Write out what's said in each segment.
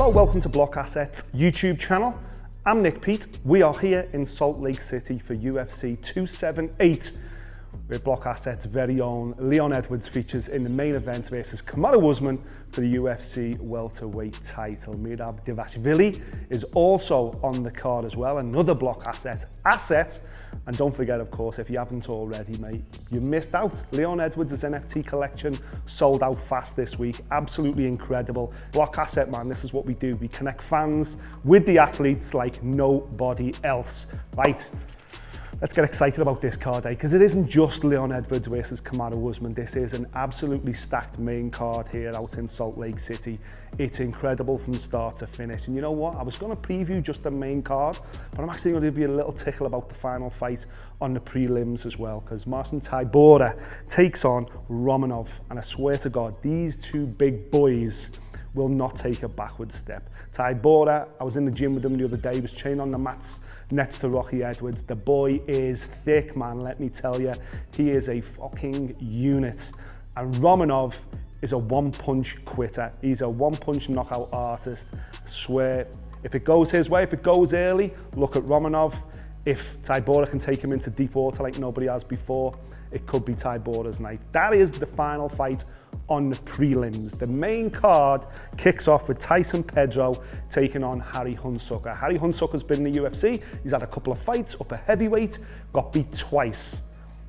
Hello, welcome to Blockasset YouTube channel. I'm Nick Peet. We are here in Salt Lake City for UFC 278, where Blockasset's very own Leon Edwards features in the main event versus Kamaru Usman for the UFC welterweight title. Merab Dvalishvili is also on the card as well, another Blockasset asset. And don't forget, of course, if you haven't already, mate, you missed out. Leon Edwards' NFT collection sold out fast this week. Absolutely incredible. Blockasset, man, this is what we do. We connect fans with the athletes like nobody else. Right, let's get excited about this card, because it isn't just Leon Edwards versus Kamaru Usman. This is an absolutely stacked main card here out in Salt Lake City. It's incredible from start to finish. And you know what? I was going to preview just the main card, but I'm actually going to give you a little tickle about the final fight on the prelims as well, because Marcin Tybura takes on Romanov. And I swear to God, these two big boys will not take a backward step. Tybura, I was in the gym with him the other day, was training on the mats next to Rocky Edwards. The boy is thick, man, let me tell you. He is a fucking unit. And Romanov is a one-punch quitter. He's a one-punch knockout artist. I swear, if it goes his way, if it goes early, look at Romanov. If Tybura can take him into deep water like nobody has before, it could be Tybura's night. That is the final fight on the prelims. The main card kicks off with Tyson Pedro taking on Harry Hunsucker. Harry Hunsucker's been in the UFC. He's had a couple of fights up a heavyweight, got beat twice.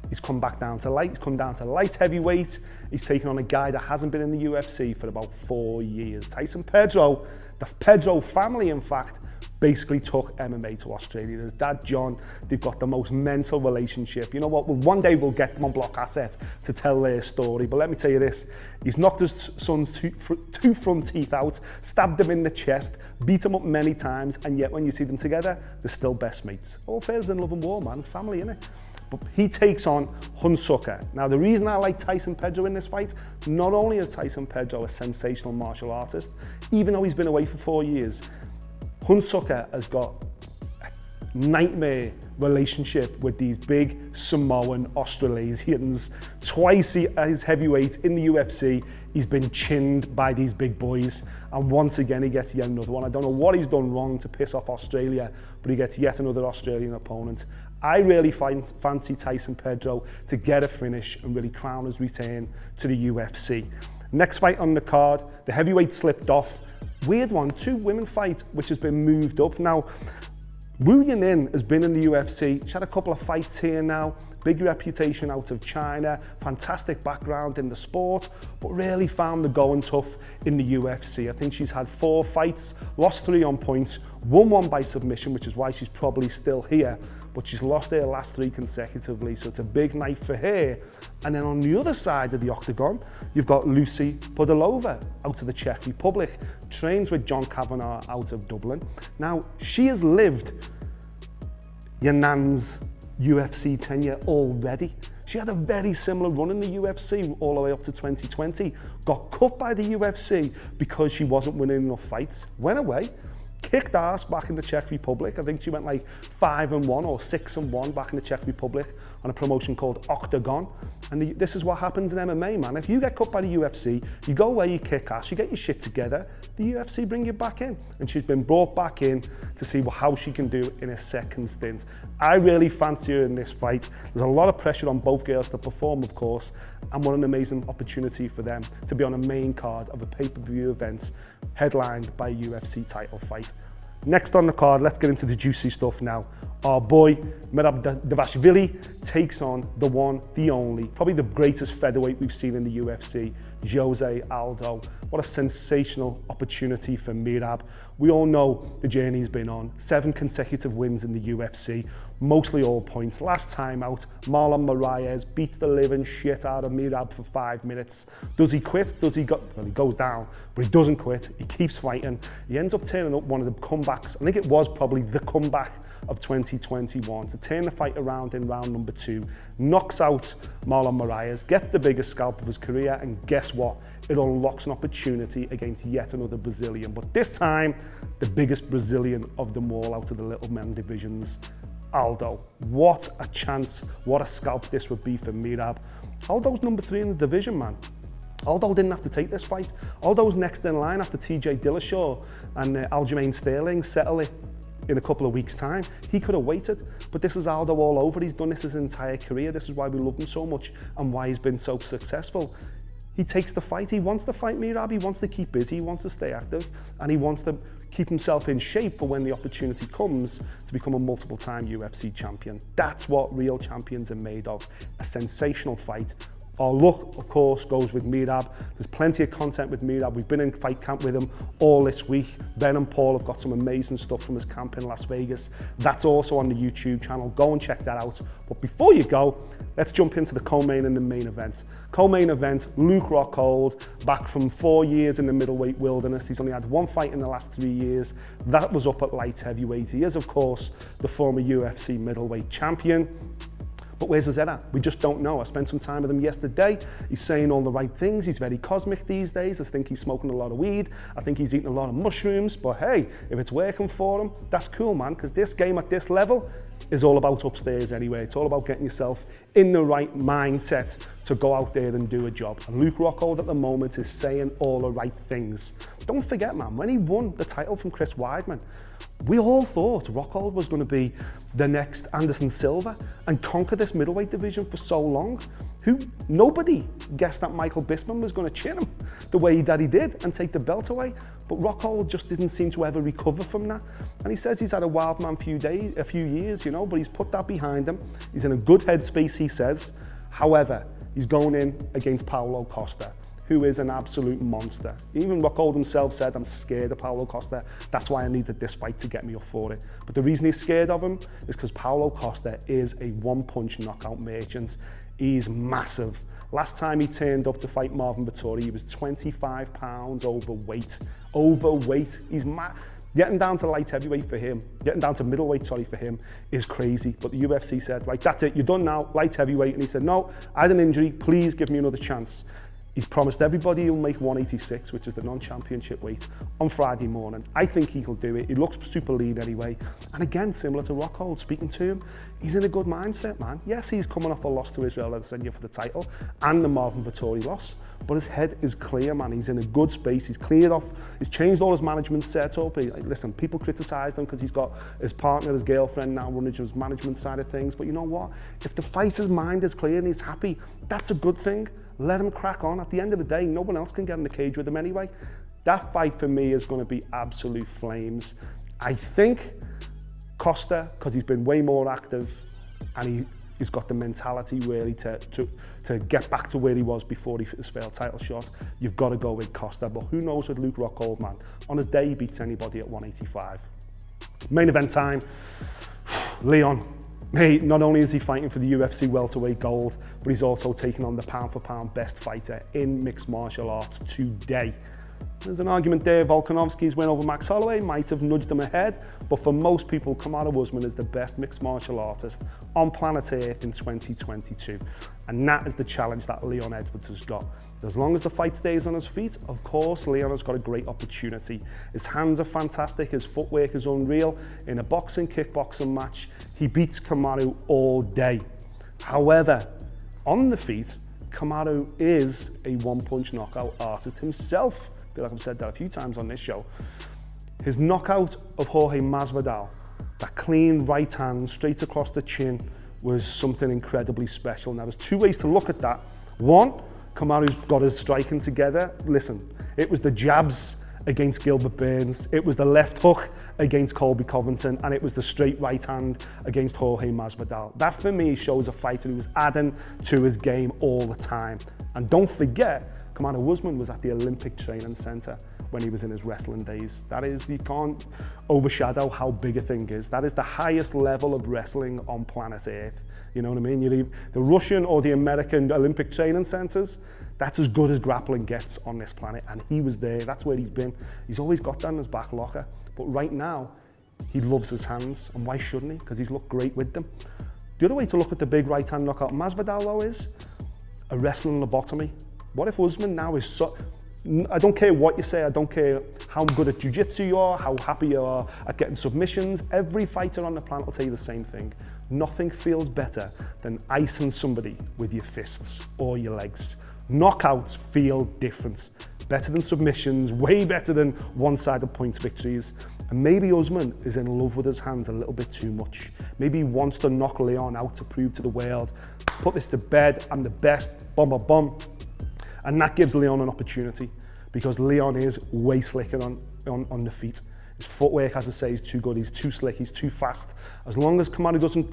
He's come back down to light, he's come down to light heavyweight. He's taken on a guy that hasn't been in the UFC for about 4 years. Tyson Pedro, the Pedro family, in fact, basically took MMA to Australia. His dad, John, they've got the most mental relationship. You know what? Well, one day we'll get them on Blockasset to tell their story. But let me tell you this, he's knocked his son's two front teeth out, stabbed him in the chest, beat him up many times, and yet when you see them together, they're still best mates. All fair's in love and war, man. Family, innit? But he takes on Hunsucker. Now, the reason I like Tyson Pedro in this fight, not only is Tyson Pedro a sensational martial artist, even though he's been away for 4 years, Hunsucker has got a nightmare relationship with these big Samoan Australasians. Twice as heavyweight in the UFC, he's been chinned by these big boys. And once again, he gets yet another one. I don't know what he's done wrong to piss off Australia, but he gets yet another Australian opponent. I really fancy Tyson Pedro to get a finish and really crown his return to the UFC. Next fight on the card, the heavyweight slipped off. Weird one, 2 women fight, which has been moved up. Now, Wu Yanin has been in the UFC. She's had a couple of fights here now. Big reputation out of China, fantastic background in the sport, but really found the going tough in the UFC. I think she's had 4 fights, lost 3 on points, won 1 by submission, which is why she's probably still here, but she's lost her last 3 consecutively, so it's a big night for her. And then on the other side of the octagon, you've got Lucy Puddle out of the Czech Republic, trains with John Kavanagh out of Dublin. Now, she has lived Yanan's UFC tenure already. She had a very similar run in the UFC all the way up to 2020, got cut by the UFC because she wasn't winning enough fights, went away, kicked ass back in the Czech Republic. I think she went like 5-1 or 6-1 back in the Czech Republic on a promotion called Octagon. And this is what happens in MMA, man. If you get cut by the UFC, you go away, you kick ass, you get your shit together, the UFC bring you back in. And she's been brought back in to see how she can do in a second stint. I really fancy her in this fight. There's a lot of pressure on both girls to perform, of course, and what an amazing opportunity for them to be on a main card of a pay-per-view event headlined by a UFC title fight. Next on the card, let's get into the juicy stuff now. Our boy, Merab Dvalishvili, takes on the one, the only, probably the greatest featherweight we've seen in the UFC, Jose Aldo. What a sensational opportunity for Merab. We all know the journey he's been on. 7 consecutive wins in the UFC, mostly all points. Last time out, Marlon Moraes beats the living shit out of Merab for 5 minutes. Does he quit? Does he go? Well, he goes down, but he doesn't quit. He keeps fighting. He ends up turning up one of the comebacks. I think it was probably the comeback of 2021 to turn the fight around in round number 2, knocks out Marlon Moraes, gets the biggest scalp of his career, and guess what? It unlocks an opportunity against yet another Brazilian, but this time, the biggest Brazilian of them all out of the little men divisions, Aldo. What a chance, what a scalp this would be for Merab. Aldo's number 3 in the division, man. Aldo didn't have to take this fight. Aldo's next in line after TJ Dillashaw and Aljamain Sterling settle it in a couple of weeks' time. He could have waited, but this is Aldo all over. He's done this his entire career. This is why we love him so much and why he's been so successful. He takes the fight. He wants to fight Merab. He wants to keep busy. He wants to stay active, and he wants to keep himself in shape for when the opportunity comes to become a multiple-time UFC champion. That's what real champions are made of. A sensational fight. Our luck, of course, goes with Merab. There's plenty of content with Merab. We've been in fight camp with him all this week. Ben and Paul have got some amazing stuff from his camp in Las Vegas. That's also on the YouTube channel. Go and check that out. But before you go, let's jump into the co-main and the main event. Co-main event, Luke Rockhold, back from 4 years in the middleweight wilderness. He's only had one fight in the last 3 years. That was up at light heavyweight. He is, of course, the former UFC middleweight champion. But where's his head at? We just don't know. I spent some time with him yesterday. He's saying all the right things. He's very cosmic these days. I think he's smoking a lot of weed. I think he's eating a lot of mushrooms. But hey, if it's working for him, that's cool, man, because this game at this level is all about upstairs anyway. It's all about getting yourself in the right mindset to go out there and do a job. And Luke Rockhold at the moment is saying all the right things. Don't forget, man, when he won the title from Chris Weidman, we all thought Rockhold was going to be the next Anderson Silva and conquer this middleweight division for so long. Nobody guessed that Michael Bisping was going to chin him the way that he did and take the belt away. But Rockhold just didn't seem to ever recover from that. And he says he's had a wild man a few years, you know, but he's put that behind him. He's in a good headspace, he says. However, he's going in against Paulo Costa, who is an absolute monster. Even Rockhold himself said, I'm scared of Paulo Costa. That's why I needed this fight to get me up for it. But the reason he's scared of him is because Paulo Costa is a one-punch knockout merchant. He's massive. Last time he turned up to fight Marvin Vettori, he was 25 pounds overweight. He's getting down to light heavyweight for him, getting down to middleweight, for him, is crazy. But the UFC said, right, that's it, you're done now, light heavyweight. And he said, no, I had an injury, please give me another chance. He's promised everybody he'll make 186, which is the non-championship weight, on Friday morning. I think he'll do it. He looks super lean anyway. And again, similar to Rockhold, speaking to him, he's in a good mindset, man. Yes, he's coming off a loss to Israel Adesanya for the title and the Marvin Vettori loss, but his head is clear, man. He's in a good space. He's cleared off. He's changed all his management setup. Listen, people criticise him because he's got his partner, his girlfriend now running his management side of things. But you know what? If the fighter's mind is clear and he's happy, that's a good thing. Let him crack on. At the end of the day, no one else can get in the cage with him anyway. That fight for me is going to be absolute flames. I think Costa, because he's been way more active and he's got the mentality really to get back to where he was before his failed title shot. You've got to go with Costa, but who knows with Luke Rockhold, man. On his day, he beats anybody at 185. Main event time, Leon. Hey, not only is he fighting for the UFC welterweight gold, but he's also taking on the pound-for-pound best fighter in mixed martial arts today. There's an argument there. Volkanovski's win over Max Holloway might have nudged him ahead, but for most people, Kamaru Usman is the best mixed martial artist on planet Earth in 2022. And that is the challenge that Leon Edwards has got. As long as the fight stays on his feet, of course, Leon has got a great opportunity. His hands are fantastic, his footwork is unreal. In a boxing, kickboxing match, he beats Kamaru all day. However, on the feet, Kamaru is a one-punch knockout artist himself. I feel like I've said that a few times on this show. His knockout of Jorge Masvidal, that clean right hand straight across the chin, was something incredibly special. Now, there's two ways to look at that. One, Kamaru's got his striking together. Listen, it was the jabs against Gilbert Burns, it was the left hook against Colby Covington, and it was the straight right hand against Jorge Masvidal. That for me shows a fighter who was adding to his game all the time. And don't forget, Kamaru Usman was at the Olympic Training Center when he was in his wrestling days. That is, you can't overshadow how big a thing is. That is the highest level of wrestling on planet Earth. You know what I mean? You leave the Russian or the American Olympic Training Centers, that's as good as grappling gets on this planet. And he was there, that's where he's been. He's always got that in his back locker. But right now, he loves his hands. And why shouldn't he? Because he's looked great with them. The other way to look at the big right hand knockout Masvidal though is a wrestling lobotomy. What if Usman now is so... I don't care what you say, I don't care how good at jiu-jitsu you are, how happy you are at getting submissions. Every fighter on the planet will tell you the same thing. Nothing feels better than icing somebody with your fists or your legs. Knockouts feel different. Better than submissions, way better than one-sided points victories. And maybe Usman is in love with his hands a little bit too much. Maybe he wants to knock Leon out to prove to the world, put this to bed, I'm the best, bum, bum, bum. And that gives Leon an opportunity because Leon is way slicker on the feet. His footwork, as I say, is too good. He's too slick, he's too fast. As long as Kamaru doesn't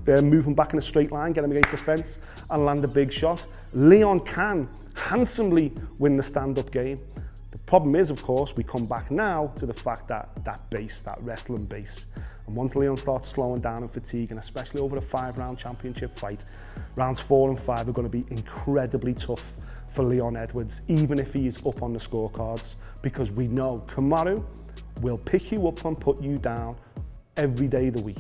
move him back in a straight line, get him against the fence and land a big shot, Leon can handsomely win the stand-up game. The problem is, of course, we come back now to the fact that that wrestling base. And once Leon starts slowing down and fatigue, and especially over a 5-round championship fight, rounds 4 and 5 are going to be incredibly tough for Leon Edwards, even if he's up on the scorecards, because we know Kamaru will pick you up and put you down every day of the week.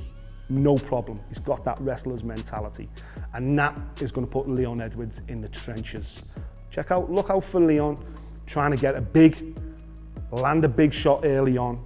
No problem. He's got that wrestler's mentality. And that is going to put Leon Edwards in the trenches. Look out for Leon trying to get land a big shot early on,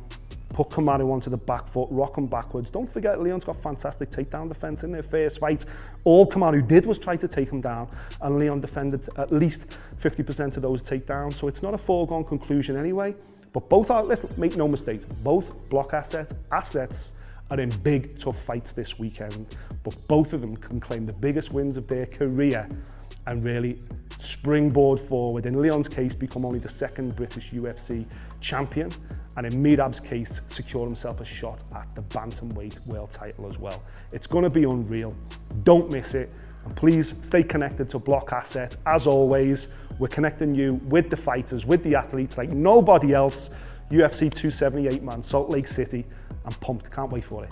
put Kamaru onto the back foot, rock him backwards. Don't forget, Leon's got fantastic takedown defense in their first fight. All Kamaru did was try to take him down, and Leon defended at least 50% of those takedowns. So it's not a foregone conclusion anyway. But both are, let's make no mistakes, both Blockasset assets are in big, tough fights this weekend. But both of them can claim the biggest wins of their career and really springboard forward. In Leon's case, become only the 2nd British UFC champion, and in Merab's case, secure himself a shot at the bantamweight world title as well. It's going to be unreal. Don't miss it. And please stay connected to Blockasset. As always, we're connecting you with the fighters, with the athletes like nobody else. UFC 278, man, Salt Lake City. I'm pumped. Can't wait for it.